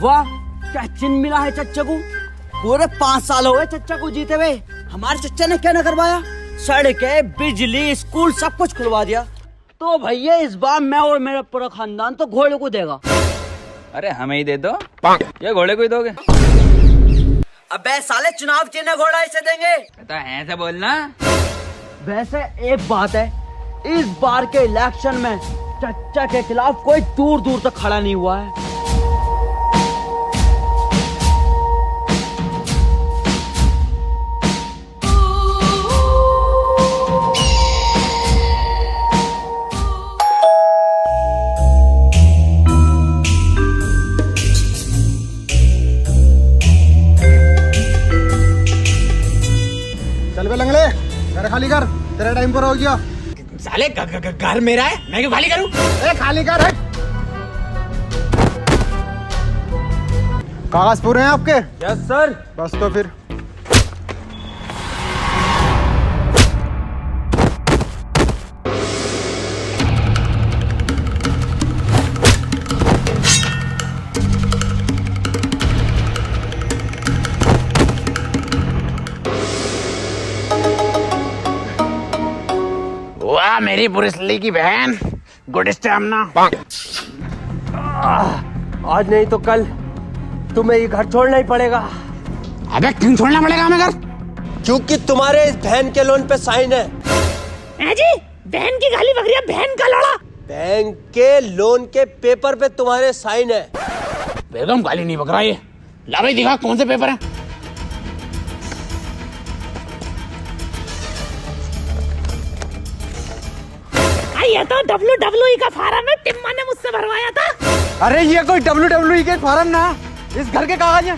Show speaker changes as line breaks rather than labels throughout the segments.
वाह, क्या चिन्ह मिला है चच्चा को। पूरे 5 साल हो गए चच्चा को जीते हुए। हमारे चच्चा ने क्या न करवाया, सड़कें, बिजली, स्कूल सब कुछ खुलवा दिया। तो भैया इस बार मैं और मेरा पूरा खानदान तो घोड़े को देगा।
अरे हमें ही दे दो या घोड़े को ही दोगे?
अबे साले, चुनाव चिन्ह घोड़ा इसे देंगे।
तो ऐसे बोलना।
वैसे एक बात है, इस बार के इलेक्शन में चच्चा के खिलाफ कोई दूर दूर तक खड़ा नहीं हुआ है।
चल बे लंगड़े, घर खाली कर, तेरा टाइम पर हो गया।
साले घर मेरा है, मैं क्यों खाली करूं?
खाली कर है। कागज पूरे हैं आपके?
Yes sir.
बस तो फिर
वाह मेरी पुलिसली की बहन, गुड स्टैमिना।
आज नहीं तो कल तुम्हें ये घर छोड़ना ही पड़ेगा।
अबे क्यों छोड़ना पड़ेगा हमें घर?
क्योंकि तुम्हारे इस बहन के लोन पे साइन है।
जी बहन की गाली बकरिया, बहन का लड़ा।
बैंक के लोन के पेपर पे तुम्हारे साइन है।
बेगम गाली नहीं बकरा ये। ला भाई दिखा कौन से पेपर हैं। ये तो WWE का फार्म है, टिम्मा ने मुझसे भरवाया था।
अरे ये कोई WWE के फॉर्म ना, इस घर के कागज हैं।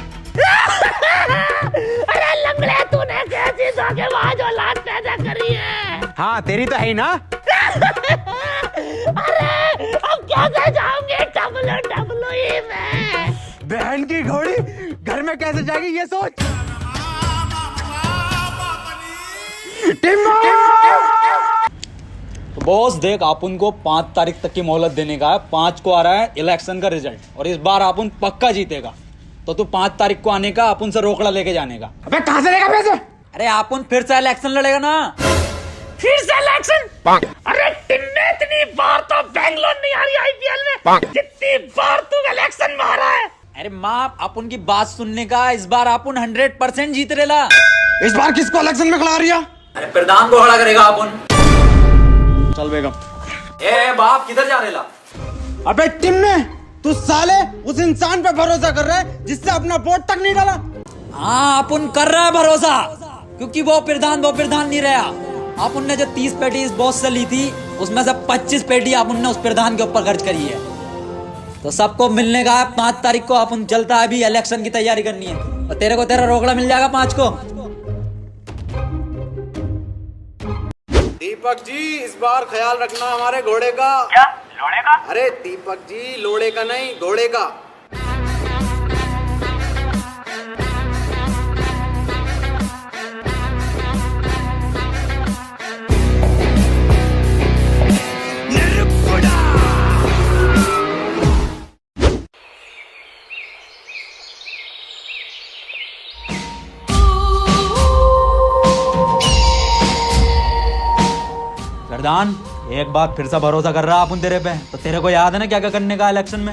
अरे लंगड़े, तूने कैसी धोखेबाज औलाद पैदा करी है।
हाँ तेरी तो है ही ना।
अरे अब कैसे जाऊंगे WWE में?
बहन की घोड़ी घर में कैसे जाएगी ये सोच।
तो बॉस देख, आप उनको 5 तारीख तक की मोहलत देने का है। 5 को आ रहा है इलेक्शन का रिजल्ट और इस बार आप उन पक्का जीतेगा। तो तू 5 तारीख को आने का, आप उनसे रोकड़ा लेके जाने का।
अबे कहां से लेगा पैसे?
अरे आप उन फिर से इलेक्शन लड़ेगा ना।
फिर से इलेक्शन? अरे टिन्ने, इतनी बार तो बैंगलोर नहीं आ रही IPL में, जितनी बार तू इलेक्शन में आ रहा है।
अरे माँ, आप उनकी बात सुनने का, इस बार आप उन 100% जीत रेला।
इस बार किसको इलेक्शन में खड़ा रही है?
अरे प्रधान को खड़ा करेगा आप उन। चल बेगम। ए बाप, किधर जा रेला?
अबे टिम्मे, तू साले उस इंसान पे भरोसा कर रहा है जिससे अपना वोट तक नहीं डाला।
हाँ, आप उन कर रहा है भरोसा, क्योंकि वो प्रधान नहीं रहा। आप उनने जो 30 पेटी इस बॉस से ली थी, उसमें से 25 पेटी आप उनने उस प्रधान के ऊपर खर्च करी है। तो सबको मिलने का 5 तारीख को आप उन चलता है, अभी इलेक्शन की तैयारी करनी है। और तेरे को तेरा रोकड़ा मिल जाएगा 5 को।
दीपक जी, इस बार ख्याल रखना हमारे घोड़े का।
क्या लोड़े का?
अरे दीपक जी, लोड़े का नहीं, घोड़े का।
प्रधान, एक बार फिर से भरोसा कर रहा अपन तेरे पे। तो तेरे को याद है ना क्या क्या करने का इलेक्शन में?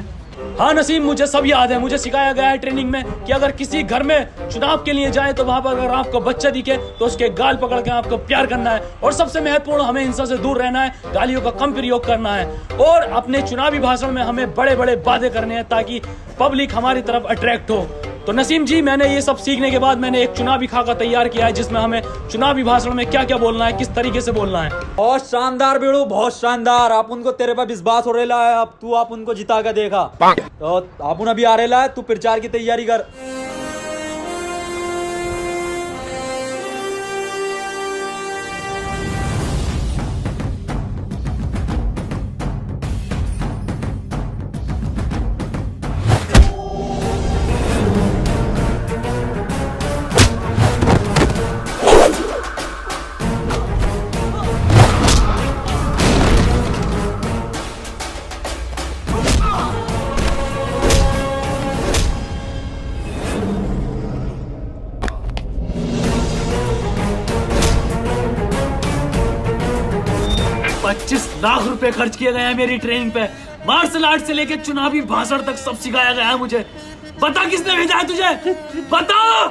हाँ नसीम, मुझे सब याद है। मुझे सिखाया गया है ट्रेनिंग में कि अगर किसी घर में चुनाव के लिए जाए तो वहां पर अगर आपको बच्चा दिखे तो उसके गाल पकड़ के आपको प्यार करना है। और सबसे महत्वपूर्ण, हमें हिंसा से दूर रहना है, गालियों का कम प्रयोग करना है और अपने चुनावी भाषण में हमें बड़े बड़े वादे करने हैं ताकि पब्लिक हमारी तरफ अट्रैक्ट हो। तो नसीम जी, मैंने ये सब सीखने के बाद मैंने एक चुनावी खाका तैयार किया है जिसमें हमें चुनावी भाषण में क्या क्या बोलना है, किस तरीके से बोलना है।
बहुत शानदार बेड़ू, बहुत शानदार। आप उनको तेरे पे विश्वास हो रहा है। अब तू आप उनको जिता के देखा। तो आप अभी आ रहा है, तू प्रचार की तैयारी कर।
लाख रुपए खर्च किए गए हैं मेरी ट्रेनिंग पे। मार्शल आर्ट से लेके चुनावी भाषण तक सब सिखाया गया है मुझे। बता किसने भेजा है तुझे? बता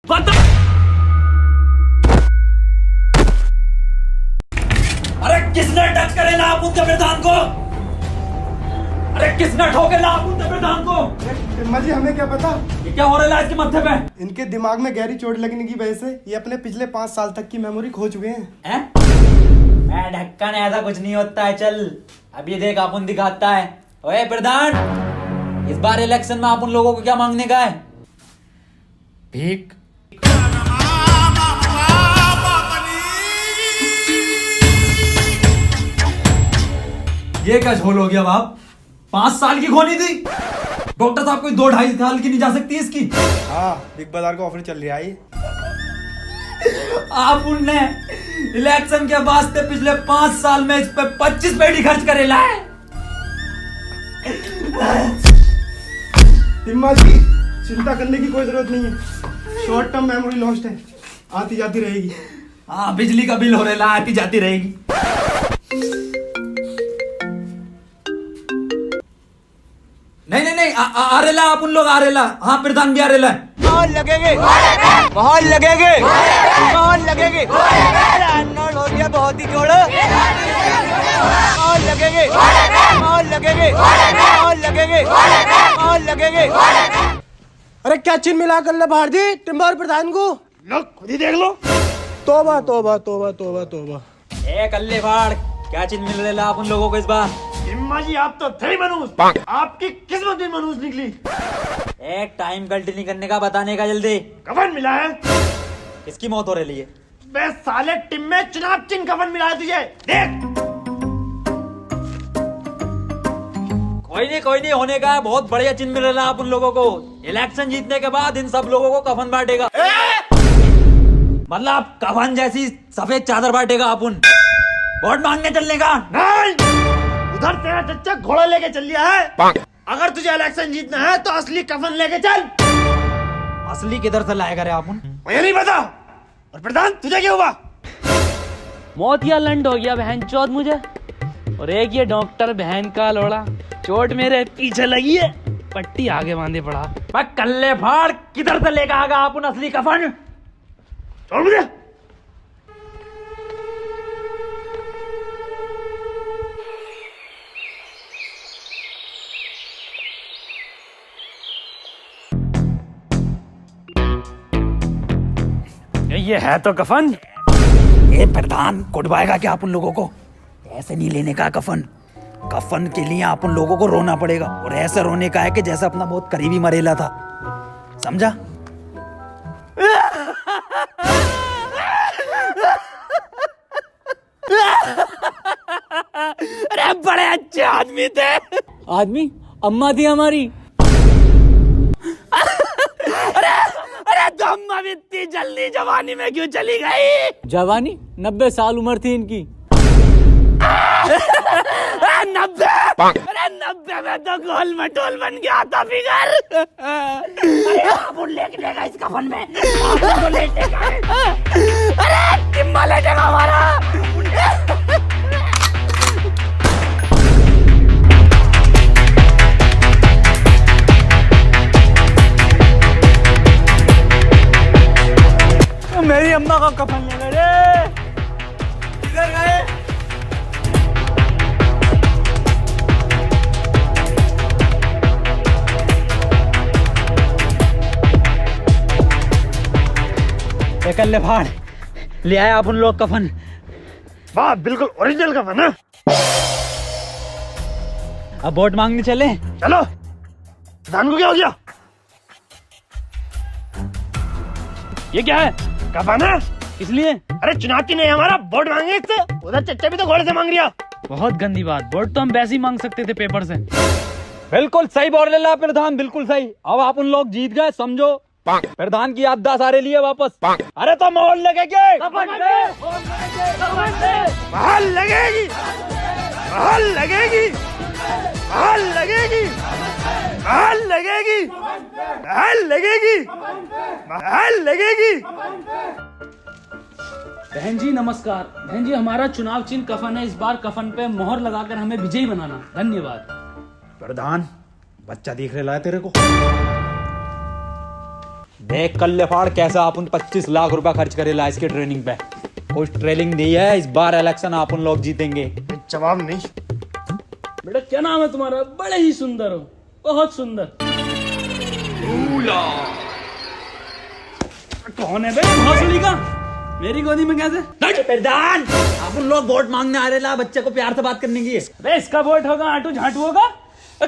बता।
अरे किसने टक्कर ना उनके प्रधान को? अरे किसने ठोके ना उनके प्रधान को?
टिम्मा जी हमें क्या पता,
ये क्या हो रहा है इसके माथे पे?
इनके दिमाग में गहरी चोट लगने की वजह से ये अपने पिछले 5 साल तक की मेमोरी खो चुके हैं।
ढक्कन ऐसा कुछ नहीं होता है। चल अभी देख अपन दिखाता है। ओए प्रधान, इस बार इलेक्शन में आप उन लोगों को क्या मांगने का है? भीख। ये क्या झोल हो गया बाप? 5 साल की खोनी थी। डॉक्टर साहब कोई 2-2.5 साल की नहीं जा सकती इसकी।
हाँ, बिग बाजार का ऑफर चल रहा है।
आप उनने इलेक्शन के वास्ते पिछले 5 साल में इस पे 25 पेटी खर्च करेला है।
टिम्मा जी चिंता करने की कोई जरूरत नहीं है, शॉर्ट टर्म मेमोरी लॉस्ट है, आती जाती रहेगी।
हाँ, बिजली का बिल हो रहा है, आती जाती रहेगी। नहीं आरेला आप उन लोग आरेला। हाँ, प्रधान भी आरेला है।
बहुत लगेंगे बहुत लगेंगे बहुत लगेंगे। अनोल हो गया बहुत ही जोड़। बहुत लगेंगे बहुत लगेंगे बहुत लगेंगे बहुत लगेंगे।
अरे क्या चिन्ह मिला कर ले बाहर दी टिम्मा और प्रधान को?
लो खुद ही देख लो।
तोबा तोबा तोबा तोबा तोबा।
ए कल्ले फाड़, क्या चीज मिल रहा है आप उन लोगों को इस बार?
टिम्मा जी आप तो थे ही मनूस, आपकी किस्मत भी मनूस निकली।
एक टाइम गलती नहीं करने का, बताने का जल्दी।
कफन मिला है।
किसकी मौत हो रही है?
बे साले टिम में चुनाव चिन्ह कफन मिला है तुझे, देख।
कोई नहीं होने का है। बहुत बढ़िया चिन्ह मिल रहा है आप उन लोगों को। इलेक्शन जीतने के बाद इन सब लोगों को कफन बांटेगा। मतलब कफन जैसी सफेद चादर बांटेगा अपन। वोट मांगने चलने का
नहीं, उधर तेरा चच्चा घोड़ा लेके चल लिया है। अगर तुझे इलेक्शन जीतना है तो असली कफन लेके चल।
असली किधर से लाएगा रे अपन?
मुझे नहीं पता। और प्रधान तुझे क्या हुआ?
मौत या लंड हो गया बहन चौथ मुझे। और एक ये डॉक्टर बहन का लोड़ा, चोट मेरे पीछे लगी है, पट्टी आगे बांधे पड़ा।
मैं कल्ले फाड़, किधर से लेकर आगा अपन असली कफन?
छोड़ मुझे।
ये है तो कफन।
ये प्रधान कुटवाएगा क्या आप उन लोगों को? ऐसे नहीं लेने का कफन। कफन के लिए आप उन लोगों को रोना पड़ेगा, और ऐसा रोने का है कि जैसा अपना बहुत करीबी मरेला था। समझा?
अरे बड़े अच्छे आदमी थे। आदमी अम्मा थी हमारी। अरे तो अम्मा भी इतनी जल्दी जवानी में क्यों चली गई? जवानी 90 साल उम्र थी इनकी। 90? अरे 90 में तो गोल मटोल बन गया था फिगर। अरे आप लेगा इस कफन में। तो लेटेगा। अरे टिम्मा लेटेगा हमारा। मेरी अम्मा का कफन ले गए। किधर गए?
कल्ले फाड़, ले आए आप उन लोग कफन।
वाह, बिल्कुल ओरिजिनल कफन है।
अब वोट मांगने चले।
चलो। प्रधान को क्या हो गया?
ये क्या है?
कफन है।
इसलिए?
अरे चुनाव की नहीं हमारा, वोट मांगे इससे। उधर चच्चा भी तो घोड़े से मांग रिया।
बहुत गंदी बात। वोट तो हम वैसे ही मांग सकते थे पेपर से।
बिल्कुल सही बोल रहे प्रधान, बिल्कुल सही। अब आप उन लोग जीत गए, समझो। प्रधान की याददाश्त सारे लिए वापस। अरे तो मोहर लगेगी।
महल लगेगी, महल लगेगी, महल लगेगी, महल लगेगी, महल लगेगी, महल लगेगी।
बहन जी नमस्कार। बहन जी हमारा चुनाव चिन्ह कफन है, इस बार कफन पे मोहर लगाकर हमें विजयी बनाना। धन्यवाद।
प्रधान बच्चा देख रहा है तेरे को।
देख कल फाड़ कैसा अपन 25 लाख रुपया खर्च करेला इसके ट्रेनिंग पे। कुछ ट्रेनिंग दी है, इस बार इलेक्शन अपन लोग जीतेंगे।
जवाब नहीं।
बेटा क्या नाम है तुम्हारा? बड़े ही सुंदर हो, बहुत सुंदर। कौन है बे भोसड़ी का? मेरी गोदी में कैसे?
प्रधान अपन लोग वोट मांगने आ रहे ला, बच्चे को प्यार से बात करने की।
बे इसका वोट होगा आटू झाटू होगा?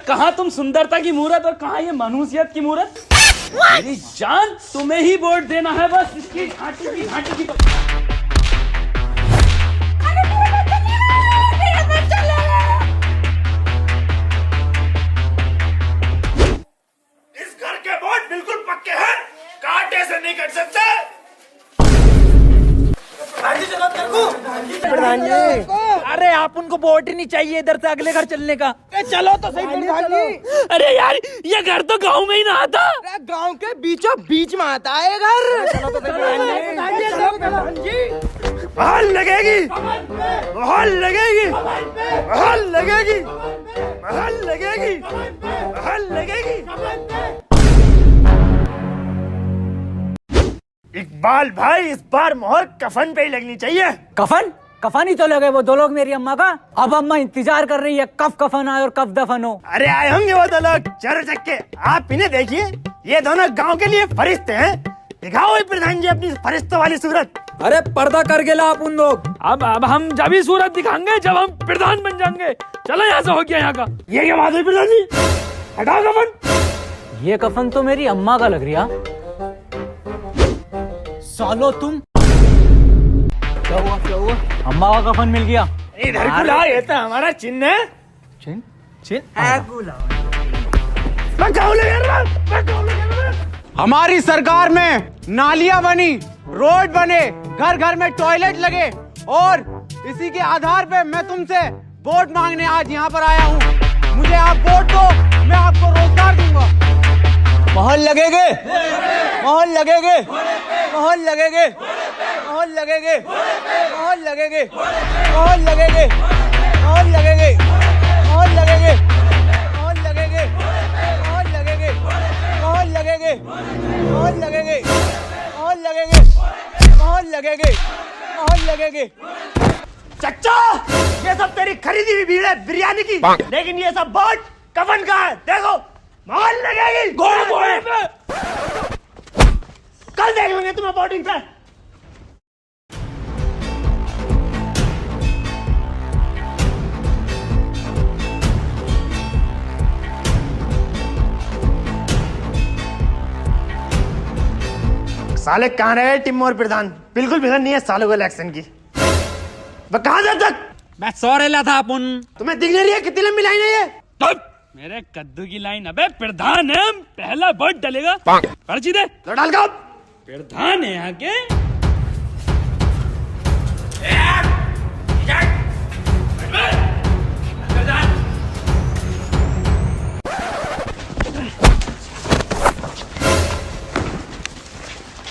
कहाँ तुम सुंदरता की मूरत और कहाँ ये मनुष्यत की मूरत? मेरी जान तुम्हें ही वोट देना है, बस इसकी झाटू की झाटू की।
इस घर के वोट बिल्कुल पक्के हैं, कांटे से नहीं कट सकते।
अरे आप उनको वोट ही नहीं चाहिए इधर से अगले घर चलने का।
चलो तो सही प्रधान जी।
अरे यार ये घर तो गांव में ही ना आता।
गांव के बीचों बीच में आता है घर। चलो तो सही प्रधान जी।
बहाल लगेगी, बहाल लगेगी, बहाल लगेगी, बहाल लगेगी, बहाल लगेगी। इकबाल भाई इस बार मोहर कफन पे ही लगनी चाहिए।
कफन कफन ही तो लगे वो दो लोग मेरी अम्मा का। अब अम्मा इंतजार कर रही है कब कफन आए और कब दफन हो।
अरे आए होंगे वो दो लोग चर चक्के। आप इन्हें देखिए, ये दोनों गांव के लिए फरिश्ते हैं। दिखाओ प्रधान जी अपनी फरिश्तों वाली सूरत।
अरे पर्दा कर गेला आप उन लोग।
अब हम जब ही सूरत दिखाएंगे जब हम प्रधान बन जाएंगे। चलो यहाँ से हो गया यहाँ का।
ये क्या बात है प्रधान जी? हटाओ कफन।
ये कफन तो मेरी अम्मा का लग रहा। सालो तुम क्या हुआ क्या हुआ? अम्मा का कफन मिल गया।
इधर गुलाब, ये तो हमारा चिन्ह है।
चिन चिन
हमारी सरकार में नालियां बनी, रोड बने, घर घर में टॉयलेट लगे और इसी के आधार पे मैं तुमसे वोट मांगने आज यहाँ पर आया हूँ। मुझे आप वोट दो, मैं आपको रोजगार दूंगा।
मोहर लगेगे, मोहर लगेगे, मोहर लगेगे, मोहर लगेगे, मोहर लगेगे, मोहर लगेगे, मोहर लगेगे, मोहर लगेगे, मोहर लगेगे, मोहर लगेगे, मोहर लगेगे, मोहर लगेगे, मोहर लगेगे, मोहर लगेगे, मोहर लगेगे।
चच्चा ये सब तेरी खरीदी हुई भीड़ है बिरयानी की, लेकिन ये सब वोट कफन का है। देखो मोहर लगेगी। कल देख लेंगे तुम्हें वोटिंग पे। साले कहाँ रहे टिम्मो और प्रधान? बिल्कुल फिक्र नहीं है सालों को इलेक्शन की। वह कहाँ जब तक?
मैं सो रेला था अपन।
तुम्हें दिख नहीं रही है कितनी लंबी लाइन है ये?
मेरे कद्दू की लाइन। अबे प्रधान है, पहला वोट डलेगा। पर्ची दे।
तो डाल का
प्रधान है यहाँ के।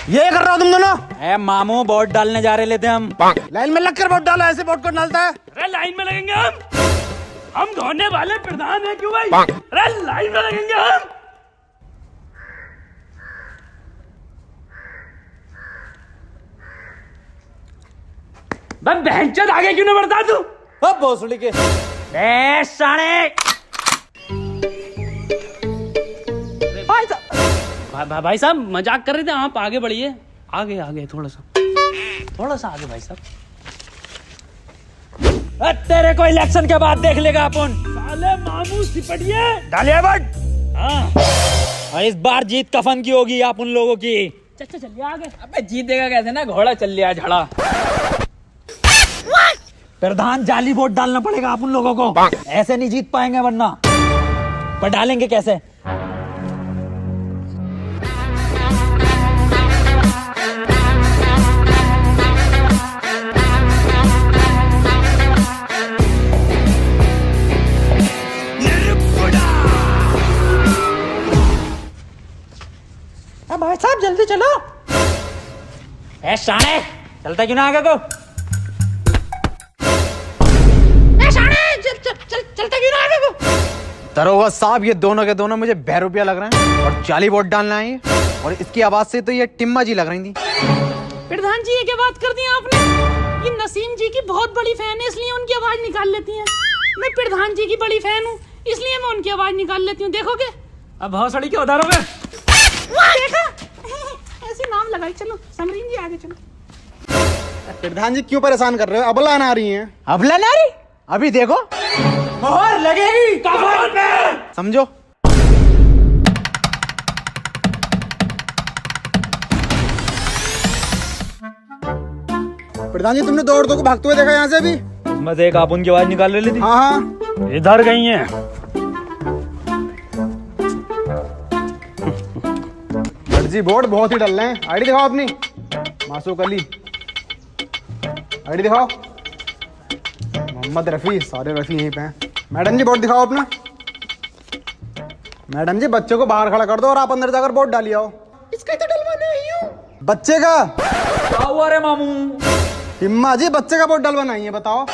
ये कर रहा हो तुम दोनों?
ए मामू वोट डालने जा रहे लेते हम।
लाइन में लगकर वोट डालो, ऐसे वोट कौन डालता है?
अरे लाइन में लगेंगे हम धोने वाले प्रधान है क्यों भाई? अरे लाइन में लगेंगे हम। बहनचोद आगे क्यों नहीं बढ़ता तू?
अब भोसड़ी के
साले भाई साहब मजाक कर रहे थे, आप आगे बढ़िए। आगे आगे थोड़ा सा आगे भाई साहब।
तेरे को इलेक्शन के बाद देख लेगा अपन।
साले मामू सिपटिए।
डालिए वोट।
हाँ
और इस बार जीत कफन की होगी आप उन लोगों की।
चल चलिए आगे।
अबे जीतेगा कैसे ना, घोड़ा चल लिया झड़ा। प्रधान जाली वोट डालना पड़ेगा आप उन लोगों को, ऐसे नहीं जीत पाएंगे वरना। पर डालेंगे कैसे?
भाई साहब जल्दी चलो।
ए साले चलता क्यों ना आगे को?
चलता क्यों ना आगे को?
दरोगा साहब, ये दोनों के दोनों मुझे बहरूपिया लग रहे हैं और जाली वोट डालना है और इसकी आवाज से तो ये टिम्मा जी लग रही थी।
प्रधान जी, ये क्या बात कर दी आपने? ये नसीम जी की बहुत बड़ी फैन है, इसलिए उनकी आवाज निकाल लेती हैं। मैं प्रधान जी की बड़ी फैन हूँ, इसलिए मैं उनकी आवाज निकाल लेती हूँ। देखोगे?
अब भौसड़ी के उधारों में
देखा? ऐसे नाम लगाई। चलो समरीन जी, आगे चलो।
प्रधान जी क्यों परेशान कर रहे हो? अबला ना रही है। अबला ना रही? अभी देखो, मोहर लगेगी कफन पे। समझो। प्रधान जी, तुमने दौड़ को भागते हुए देखा यहाँ से अभी?
मैं देख, आप उनकी आवाज निकाल रही थी।
हाँ हाँ,
इधर गई हैं।
जी बोर्ड बहुत ही डल रहे हैं। आईडी दिखाओ अपनी। मासूक अली, आईडी दिखाओ। मोहम्मद रफी, सारे रफी यहीं पे हैं। मैडम जी, बोर्ड दिखाओ अपना। मैडम जी, बच्चे को बाहर खड़ा कर दो और आप अंदर जाकर बोर्ड डालिए आओ।
इसका तो डलवाना ही हूँ।
बच्चे का?
क्या हुआ रे मामू?
हिम्मा जी, बच्चे का बोर्ड डलवाना ही है, बताओ।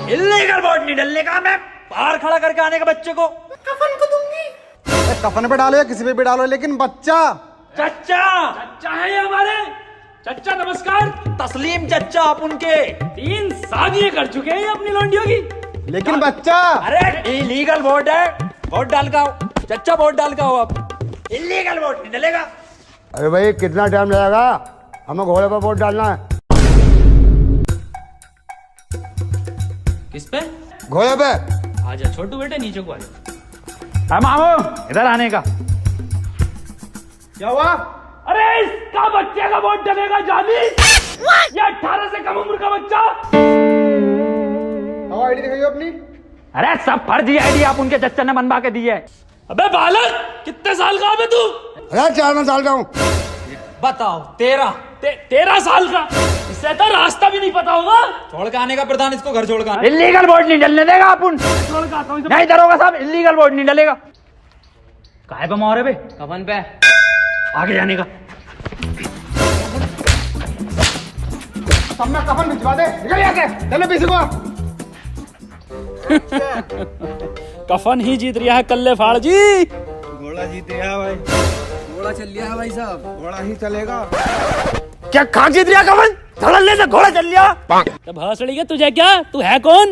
इल्लीगल वोट नहीं डलने का, मैं बाहर खड़ा करके आने का बच्चे को।
कफन को दूंगी।
कफन पे डालो या किसी पे भी डालो, लेकिन बच्चा।
चच्चा, चच्चा है ये हमारे। चच्चा नमस्कार।
तस्लीम चच्चा, आप उनके
3 शादियां कर चुके हैं अपनी लौंडियों की।
लेकिन बच्चा।
अरे इलीगल वोट है, वोट डाल का आओ चच्चा, वोट डाल का आओ आप। इलीगल वोट नहीं डलेगा।
अरे भाई, कितना टाइम लगेगा? हमें घोड़े पर वोट डालना है।
किस पे?
घोड़े पे।
आजा छोटू बेटे, नीचे को आजा। मामू, इधर आने का।
क्या हुआ?
अरे इसका बच्चे का वोट डलेगा जानी। ये 18 से कम उम्र का बच्चा।
आईडी दिखाइए अपनी।
अरे सब फर्जी आईडी आप उनके चच्चा ने बनवा के दी है। अबे बालक, कितने साल का है तू?
अरे 4 साल का हूँ।
बताओ 13।
13 साल का? इससे तो रास्ता भी नहीं पता होगा।
छोड़ के आने का प्रधान, इसको घर छोड़ कर।
इलीगल वोट नहीं डलने देगा अपन। छोड़ के आता हूं। नहीं दरोगा साहब, इलीगल वोट नहीं डलेगा। काहे पे मोहरे पे?
कफन पे।
आगे जाने का।
सबने कफन भिजवा दे। निकल यहाँ से, चलो पीछे को।
कफन ही जीत रहा है कल्ले फाड़ जी।
घोड़ा जीत गया भाई। घोड़ा चल लिया है भाई साहब, घोड़ा ही चलेगा।
क्या खा जीत रहा कफन? धड़ल्ले से घोड़ा चल लिया। तब हंसड़ी के तुझे क्या? तू है कौन?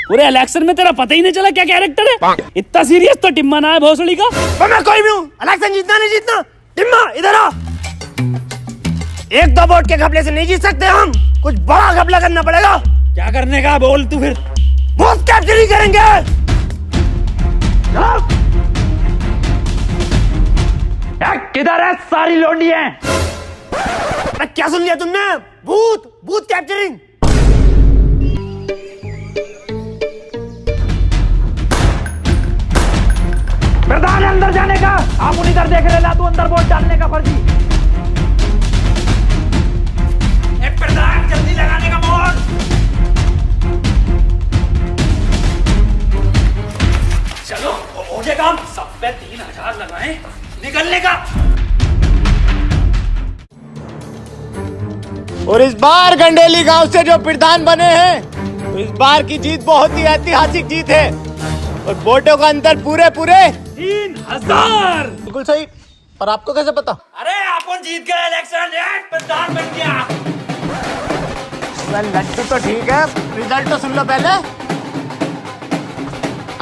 पूरे इलेक्शन में तेरा पता ही नहीं चला क्या कैरेक्टर है? इतना सीरियस तो टिम्मा ना है भोसड़ी का। मैं कोई भी हूँ, इलेक्शन जीतना नहीं जीतना। टिम्मा इधर आ। 1-2 वोट के घपले से नहीं जीत सकते हम, कुछ बड़ा घपला करना पड़ेगा। क्या करने का बोल तू फिर? बूथ कैप्चरिंग करेंगे। किधर है सारी लोंडियां? क्या सुन लिया तुमने? Booth capturing. प्रधान अंदर जाने का, आप उन इधर देख रहे ला, तू अंदर वोट डालने का फर्जी। प्रधान जल्दी लगाने का वोट। चलो हो गया काम। सब पे 3000 लगाए, निकलने का।
और इस बार गंडेली गांव से जो प्रधान बने हैं, तो इस बार की जीत बहुत ही ऐतिहासिक जीत है और वोटों का अंतर पूरे
3000।
बिल्कुल सही। पर आपको कैसे पता?
अरे अपन जीत गए इलेक्शन, प्रधान बन गया।
लड्डू तो ठीक है, रिजल्ट तो सुन लो पहले।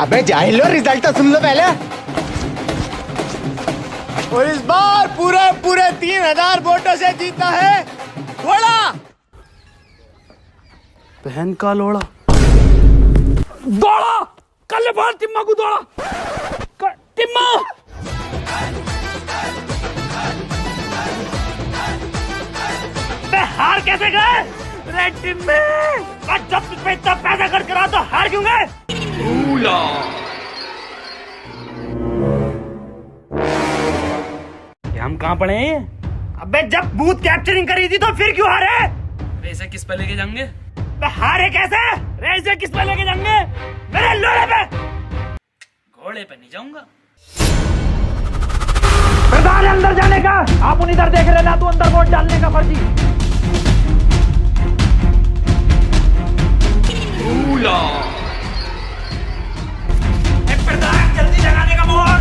अबे जाहिलो, रिजल्ट तो सुन लो पहले। और इस बार पूरे 3000 वोटों से जीता है घोड़ा।
बहन का लोड़ा। दौड़ा कल बार टिम्मा को दौड़ा। टिम्मा हार कैसे गए? रे टिम्मे, जब तुझ पे इतना पैसा खर्च करा तो हार क्यों गए? हम कहाँ पड़े हैं ये? अबे जब बूथ कैप्चरिंग करी थी तो फिर क्यों हारे? रेसे किस पे लेके जाएंगे? हारे कैसे? रेसे किस पे लेके जाएंगे? मेरे लोड़े पे। घोड़े पे नहीं जाऊंगा। प्रधान अंदर जाने का, आप उन इधर देख रहे ना, तू अंदर वोट डालने का फर्जी। प्रधान जल्दी लगाने का मोहर।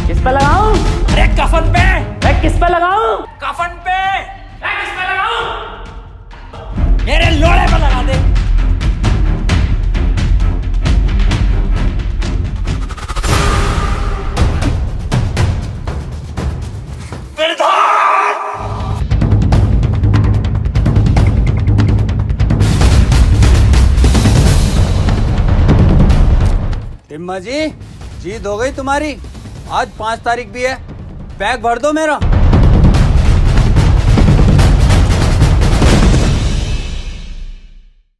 किस पे लगाऊं?
अरे कफन पे।
किस पे लगाऊं?
कफन पे। किस पे लगाऊं? मेरे लोड़े पे लगा दे।
टिम्मा जी, जीत हो गई तुम्हारी। आज 5 तारीख भी है, बैग भर दो मेरा।